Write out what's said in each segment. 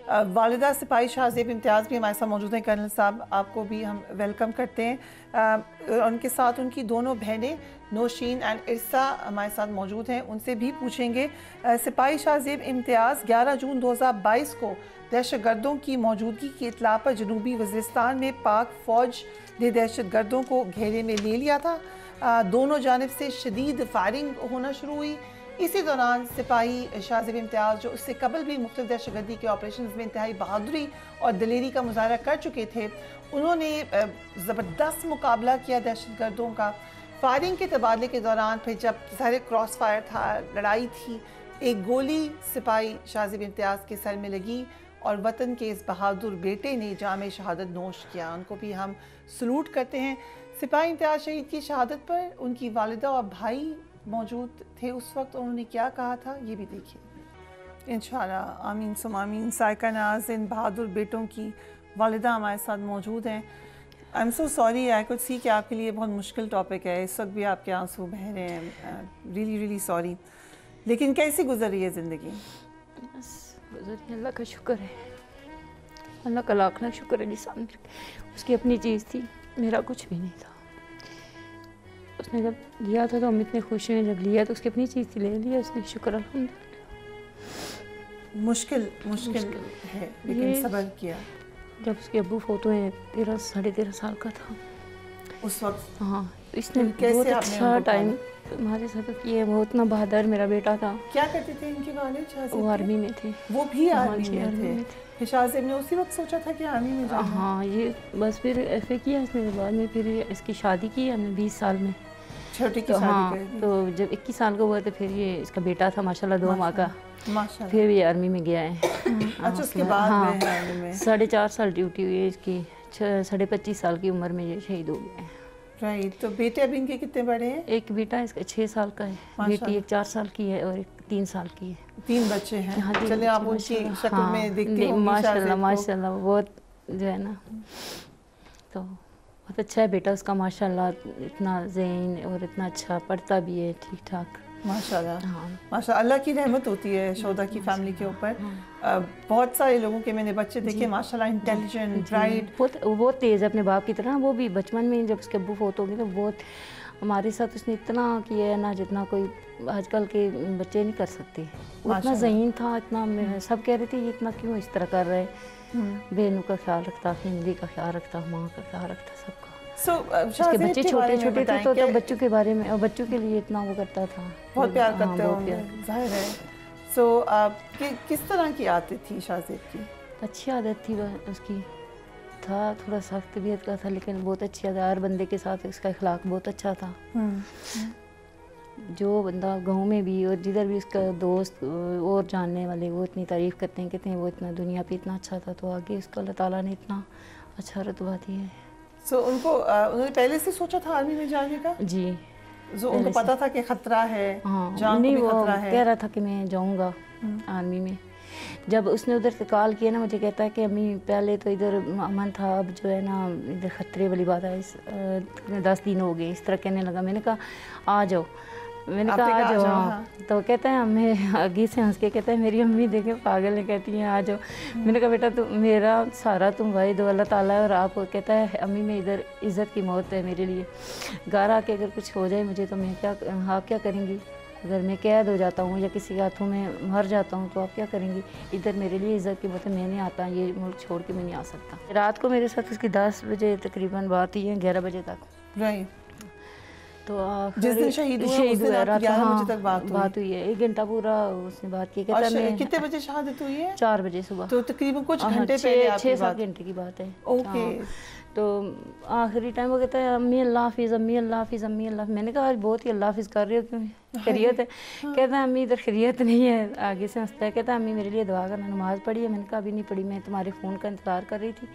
والدہ سپاہی شاہزیب امتیاز بھی ہمارے ساتھ موجود ہیں. کرنل صاحب آپ کو بھی ہم ویلکم کرتے ہیں. ان کے ساتھ ان کی دونوں بہنیں نوشین اینڈ ارسا ہمارے ساتھ موجود ہیں. ان سے بھی پوچھیں گے. سپاہی شاہزیب امتیاز 11 جون 2022 کو دہشت گردوں کی موجودگی کی اطلاع پر جنوبی وزیرستان میں پاک فوج نے دہشت گردوں کو گھیرے میں لے لیا تھا. دونوں جانب سے شدید فائرنگ ہونا شروع ہوئی. اسی دوران سپاہی شاہزیب امتیاز جو اس سے قبل بھی مختلف دہشت گردی کے آپریشنز میں انتہائی بہادری اور دلیری کا مظاہرہ کر چکے تھے، انہوں نے زبردست مقابلہ کیا دہشت گردوں کا. فائرنگ کے تبادلے کے دوران پھر جب ظاہر کراس فائر تھا، لڑائی تھی، ایک گولی سپاہی شاہزیب امتیاز کے سر میں لگی اور وطن کے اس بہادر بیٹے نے جام شہادت نوش کیا. ان کو بھی ہم سلوٹ کرتے ہیں. سپاہی امتیاز شہید کی شہادت پر ان کی والدہ اور بھائی موجود تھے اس وقت، انہوں نے کیا کہا تھا یہ بھی دیکھیں. انشاءاللہ آمین ثم آمین. سائقہ ناز ان بہادر بیٹوں کی والدہ ہمارے ساتھ موجود ہیں. I am so sorry, I could see کہ آپ کے لیے بہت مشکل ٹاپک ہے. اس وقت بھی آپ کے آنسو بہہ رہے ہیں. Really really sorry. لیکن کیسی گزر رہی ہے زندگی؟ بس گزر رہی ہے، اللہ کا شکر ہے، اللہ کا لاکھ لاکھ شکر ہے. لسان اس کی اپنی چیز تھی، میرا کچھ بھی نہیں تھا. اس نے جب لیا تھا تو ہم اتنے خوش ہیں، جب لیا تو اس کی اپنی چیز تھی، لے لیا اس نے، شکر الحمدللہ. مشکل ہے لیکن صبر کیا. جب اس کے ابو فوت ہوئے 13 سال کا تھا اس وقت. ہاں، اس نے بہت اچھا ٹائم ہمارے ساتھ کیا. وہ اتنا بہادر میرا بیٹا تھا. کیا کرتے تھے ان کے والد؟ وہ آرمی میں تھے. وہ بھی آرمی میں تھے. شاہزیب نے اسی وقت سوچا تھا کہ آرمی میں جانا. ہاں، یہ بس پھر ایف اے کیا اس نے، بعد میں پھر اس کی شادی کی ہم نے 20 سال میں. چھوٹی کی شادی کر دی. تو جب 21 سال کا ہوا تو پھر یہ اس کا بیٹا تھا ماشاءاللہ 2 ماہ کا، پھر یہ آرمی میں گیا ہے. اچھا، اس کے بعد میں 4.5 سال ڈیوٹی ہوئی ہے اس کی. 25.5 سال کی عمر میں یہ شہید ہو گئے ہیں. رائٹ. تو بیٹے اب ان کے کتنے بڑے ہیں؟ ایک بیٹا اس کا 6 سال کا ہے، بیٹی ایک 4 سال کی ہے اور ایک 3 سال کی ہے. 3 بچے ہیں. چلے آپ ان کی شکل میں دیکھتے ہوں. ماشاءاللہ ماشاءاللہ بہت جو ہے نا، تو بہت اچھا ہے بیٹا اس کا ماشاءاللہ. اتنا ذہین اور اتنا اچھا پڑھتا بھی ہے ٹھیک ٹھاک. ماشاءاللہ ماشاءاللہ. اللہ کی رحمت ہوتی ہے شہداء کی فیملی کے اوپر. بہت سارے لوگوں کے میں نے بچے دیکھے ماشاءاللہ انٹیلیجنٹ، برائٹ، بہت تیز ہے اپنے باپ کی طرح. وہ بھی بچپن میں جب اس کے ابو فوت ہو گئے تو بہت ہمارے ساتھ اس نے اتنا کیا ہے نا جتنا کوئی آج کل کے بچے نہیں کر سکتے. وہ اتنا ذہین تھا، اتنا سب کہہ رہے تھے یہ اتنا کیوں اس طرح کر رہے. بہنوں کا خیال رکھتا، فیملی کا خیال رکھتا، ماں کا خیال رکھتا، سب کا. اس کے بچے چھوٹے چھوٹے تھے تو بچوں کے بارے میں اور بچوں کے لیے اتنا وہ کرتا تھا. بہت پیار کرتے ہوں ظاہر ہے. سو کس طرح کی عادت تھی شاہزیب کی؟ اچھی عادت تھی اس کی. تھا تھوڑا سخت طبیعت کا تھا لیکن بہت اچھی عادت. ہر بندے کے ساتھ اس کا اخلاق بہت اچھا تھا. جو بندہ گاؤں میں بھی اور جدھر بھی اس کا دوست اور جاننے والے وہ اتنی تعریف کرتے ہیں، کہتے ہیں وہ اتنا دنیا پہ اتنا اچھا تھا، تو آگے اس کو اللہ تعالیٰ نے اتنا اچھا رتبہ دیا ہے. سو انہوں نے پہلے سے سوچا تھا آرمی میں جانے کا؟ جی. ان کو پتا تھا کہ خطرہ ہے، جان کو بھی خطرہ ہے. کہہ رہا تھا کہ میں جاؤں گا آرمی میں. جب اس نے ادھر سے کال کیا نا مجھے، کہتا ہے کہ امی پہلے تو ادھر امن تھا، اب جو ہے نا ادھر خطرے والی بات ہے. 10 دن ہو گئے اس طرح کہنے لگا. میں نے کہا آ جاؤ، میں نے کہا آ جاؤ. تو کہتا ہے ہمیں آگے سے ہنس کے کہتا ہے میری امی دیکھے پاگل ہے، کہتی ہیں آ جاؤ. میں نے کہا بیٹا تو میرا سارا تم واحد اللہ تعالیٰ ہے اور آپ. کہتا ہے امی میں ادھر عزت کی موت ہے میرے لیے. گھر آ کے اگر کچھ ہو جائے مجھے تو میں کیا، آپ کیا کریں گی؟ اگر میں قید ہو جاتا ہوں یا کسی کے ہاتھوں میں مر جاتا ہوں تو آپ کیا کریں گی؟ ادھر میرے لیے عزت کی موت ہے، میں نہیں آتا، یہ ملک چھوڑ کے میں نہیں آ سکتا. رات کو میرے ساتھ اس کی 10 بجے تقریباً بات ہوئی ہے، 11 بجے تک. تو جس دن شہید ہوا رات 11 بجے تک بات ہوئی ہے. 1 گھنٹہ پورا اس نے بات کی. کہتا ہے کتنے بجے شہادت ہوئی ہے؟ 4 بجے صبح. تو تقریباً کچھ گھنٹے پہلے 6-7 گھنٹے کی بات ہے. اوکے. تو آخری ٹائم وہ کہتا ہے امی اللہ حافظ، امی اللہ حافظ، امی اللہ. میں نے کہا آج بہت ہی اللہ حافظ کر رہی ہو، کیوں خیریت ہے؟ کہتا ہے امی ادھر خیریت نہیں ہے. آگے سے ہنستا ہے. کہتا ہے امی میرے لیے دعا کرنا. نماز پڑھی ہے؟ میں نے کہا ابھی نہیں پڑھی، میں تمہارے فون کا انتظار کر رہی تھی،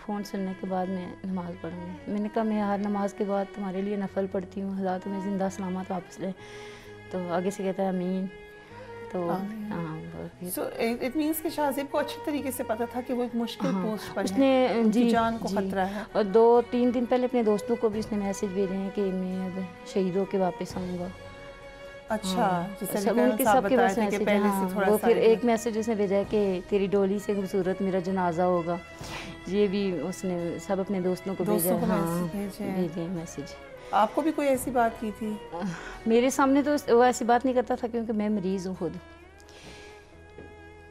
فون سننے کے بعد میں نماز پڑھوں گی. میں نے کہا میں ہر نماز کے بعد تمہارے لیے نفل پڑھتی ہوں، اللہ تمہیں زندہ سلامت واپس لے. تو آگے سے کہتا ہے امین. تو سو اٹ مینس کہ شاہزیب کو اچھی طریقے سے پتا تھا کہ وہ ایک مشکل پوسٹ پر اس نے جان کو خطرہ ہے. اور 2-3 دن پہلے اپنے دوستوں کو بھی اس نے میسج بھیجے ہیں کہ میں اب شہید ہو کے واپس آؤں گا. اچھا جیسے ملک کے سب کے پاس میسج ہے. وہ پھر ایک ایک میسج اس نے بھیجا ہے کہ تیری ڈولی سے خوبصورت میرا جنازہ ہوگا. یہ بھی اس نے سب اپنے دوستوں کو بھیجا ہے. ہاں بھیجے میسج. آپ کو بھی کوئی ایسی بات کی تھی؟ میرے سامنے تو وہ ایسی بات نہیں کرتا تھا کیونکہ میں مریض ہوں خود,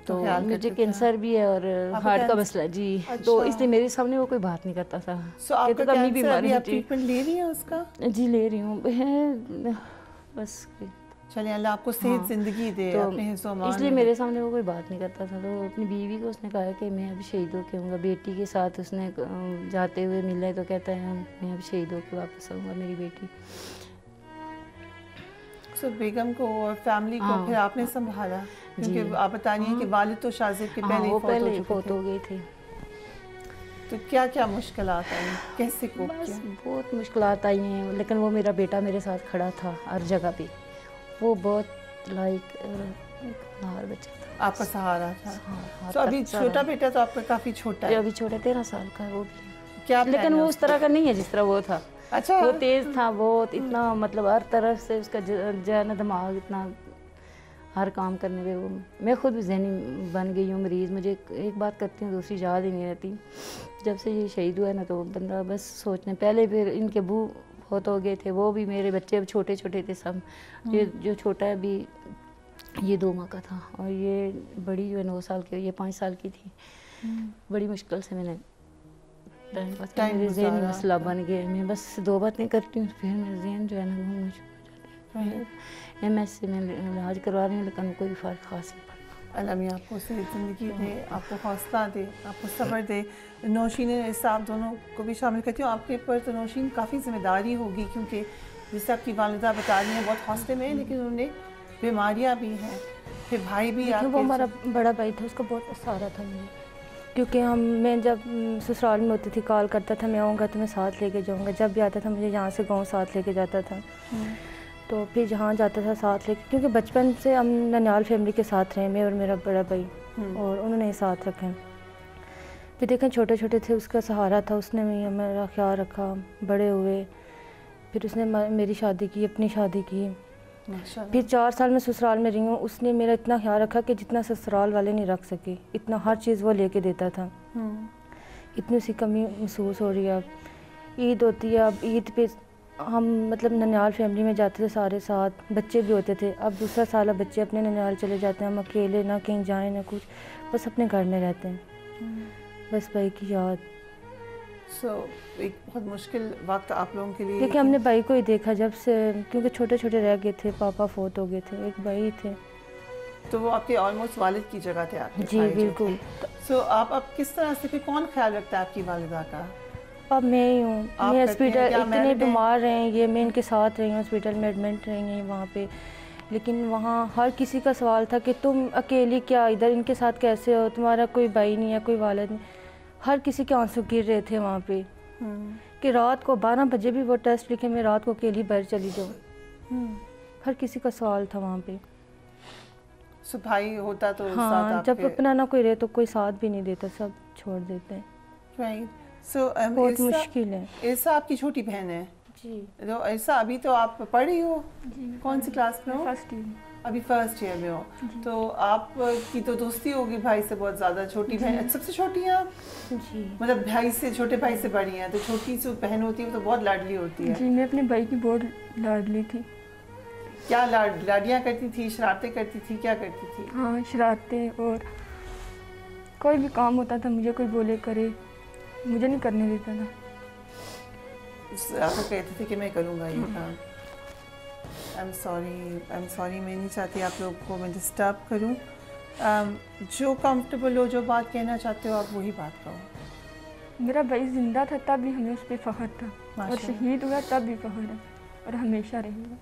تو مجھے کینسر بھی ہے اور ہارٹ کا مسئلہ. جی تو اس لیے میرے سامنے وہ کوئی بات نہیں کرتا تھا. آپ کا کینسر ابھی آپ ٹریٹمنٹ لے رہی ہیں اس کا؟ جی لے رہی ہوں بس. چلیں اللہ آپ کو صحت زندگی دے اپنے حفظ و امان. اس لیے میرے سامنے وہ کوئی بات نہیں کرتا تھا. تو اپنی بیوی کو اس نے کہا کہ میں اب شہید ہو کے آؤں گا. بیٹی کے ساتھ اس نے جاتے ہوئے ملا ہے تو کہتا ہے میں اب شہید ہو کے واپس آؤں گا میری بیٹی. بیگم کو اور فیملی کو پھر آپ نے سنبھالا کیونکہ آپ بتائیے کہ والد تو شاہ زیب کے پہلے ہی فوت ہو گئے تھے. تو کیا کیا مشکلات آئی, کیسے کوپ کیا؟ بہت مشکلات آئی ہیں, لیکن وہ میرا بیٹا میرے ساتھ کھڑا تھا ہر جگہ پہ. وہ بہت لائک نار بچہ تھا, آپ کا سہارا تھا. تو ابھی چھوٹا بیٹا تو آپ کا کافی چھوٹا ہے؟ ابھی چھوٹا 13 سال کا ہے وہ بھی. کیا لیکن وہ اس طرح کا نہیں ہے جس طرح وہ تھا. اچھا وہ تیز تھا بہت, اتنا مطلب ہر طرف سے اس کا جو ہے نا دماغ اتنا ہر کام کرنے پہ. وہ میں خود بھی ذہنی بن گئی ہوں, مریض. مجھے ایک بات کرتی ہوں دوسری یاد ہی نہیں رہتی. جب سے یہ شہید ہوا ہے نا تو بندہ بس سوچنے, پہلے پھر ان کے ابو بہت ہو گئے تھے, وہ بھی میرے بچے اب چھوٹے چھوٹے تھے سب. یہ جو چھوٹا ہے ابھی یہ 2 ماہ کا تھا, اور یہ بڑی جو ہے 9 سال کی, یہ 5 سال کی تھی. بڑی مشکل سے میں نے میرے ذہن مسئلہ بن گیا. میں بس 2 باتیں کرتی ہوں پھر میرے ذہن جو ہے نا گھومنا شروع ہو جاتا ہے. MS سے میں علاج کروا رہی ہوں لیکن کوئی فرق خاص نہیں پڑتا. اللہ میاں آپ کو صحت زندگی دے, آپ کو حوصلہ دے, آپ کو صبر دے. نوشین صاحب دونوں کو بھی شامل کرتی ہوں. آپ کے اوپر تو نوشین کافی ذمہ داری ہوگی کیونکہ جیسے آپ کی والدہ بتا رہی ہیں بہت حوصلے میں ہیں لیکن انہوں نے بیماریاں بھی ہیں, پھر بھائی بھی. وہ ہمارا بڑا بھائی تھا, اس کا بہت سہارا تھا مجھے, کیونکہ میں جب سسرال میں ہوتی تھی کال کرتا تھا میں آؤں گا تو میں ساتھ لے کے جاؤں گا. جب بھی آتا تھا مجھے یہاں سے گاؤں ساتھ لے کے جاتا تھا. تو پھر جہاں جاتا تھا ساتھ لے کے, کیونکہ بچپن سے ہم ننیال فیملی کے ساتھ رہے, میں اور میرا بڑا بھائی, اور انہوں نے ساتھ رکھے. پھر دیکھیں چھوٹے چھوٹے تھے, اس کا سہارا تھا, اس نے میرا خیال رکھا, بڑے ہوئے. پھر اس نے میری شادی کی, اپنی شادی کی. پھر 4 سال میں سسرال میں رہی ہوں. اس نے میرا اتنا خیال رکھا کہ جتنا سسرال والے نہیں رکھ سکے, اتنا ہر چیز وہ لے کے دیتا تھا. اتنی اسی کمی محسوس ہو رہی ہے. اب عید ہوتی ہے, اب عید پہ ہم مطلب ننیال فیملی میں جاتے تھے سارے ساتھ, بچے بھی ہوتے تھے. اب دوسرا سال اب بچے اپنے ننیال چلے جاتے ہیں, ہم اکیلے, نہ کہیں جائیں نہ کچھ, بس اپنے گھر میں رہتے ہیں. بس بھائی کی یاد. ایک بہت مشکل وقت آپ لوگوں کے لیے, لیکن ہم نے بھائی کو ہی دیکھا جب سے, کیونکہ چھوٹے چھوٹے رہ گئے تھے, پاپا فوت ہو گئے تھے, ایک بھائی تھے. تو وہ آپ کے آلموسٹ والد کی جگہ تھے آپ کے؟ جی بالکل. آپ اب کس طرح سے, پھر کون خیال رکھتا ہے آپ کی والدہ کا؟ اب میں ہی ہوں. میں ہاسپیٹل اتنے بیمار رہے ہیں, یہ میں ان کے ساتھ رہی ہوں, ہاسپیٹل میں ایڈمٹ رہی ہیں وہاں پہ. لیکن وہاں ہر کسی کا سوال تھا کہ تم اکیلی کیا ادھر, ان کے ساتھ کیسے ہو, تمہارا کوئی بھائی نہیں ہے, کوئی والد نہیں. ہر کسی کے آنسو گر رہے تھے وہاں پہ, کہ رات کو 12 بجے بھی وہ ٹیسٹ لکھے, میں رات کو اکیلی باہر چلی جاؤں. ہر کسی کا سوال تھا وہاں پہ. بھائی ہوتا تو ہاں, جب اپنا نہ کوئی رہے تو کوئی ساتھ بھی نہیں دیتا, سب چھوڑ دیتے ہیں. بہت مشکل ہے. عرصہ آپ کی چھوٹی بہن ہے؟ جی. تو عرصہ ابھی تو آپ پڑھ رہی ہو, کون سی کلاس میں ہو؟ First year. ابھی فرسٹ ایئر میں ہو. تو آپ کی تو دوستی ہوگی بھائی سے بہت زیادہ. چھوٹی بہن سب سے چھوٹی ہیں آپ؟ جی. مطلب بھائی سے, چھوٹے بھائی سے بڑی ہیں, تو چھوٹی جو بہن ہوتی ہے وہ تو بہت لاڈلی ہوتی ہے. جی میں اپنے بھائی کی بہت لاڈلی تھی. کیا لاڈیاں کرتی تھی, شرارتیں کرتی تھی, کیا کرتی تھی؟ ہاں شرارتیں, اور کوئی بھی کام ہوتا تھا مجھے کوئی بولے کرے, مجھے نہیں کرنے دیتا تھا. آپ کو کہتے تھے کہ میں کروں گا یہ کام. آئی ایم سوری, میں نہیں چاہتی آپ لوگ کو میں ڈسٹرب کروں. جو کمفرٹیبل ہو, جو بات کہنا چاہتے ہو آپ وہی بات کہو. میرا بھائی زندہ تھا تب بھی ہمیں اس پہ فخر تھا, اور شہید ہوا تب بھی فخر ہے, اور ہمیشہ رہے گا.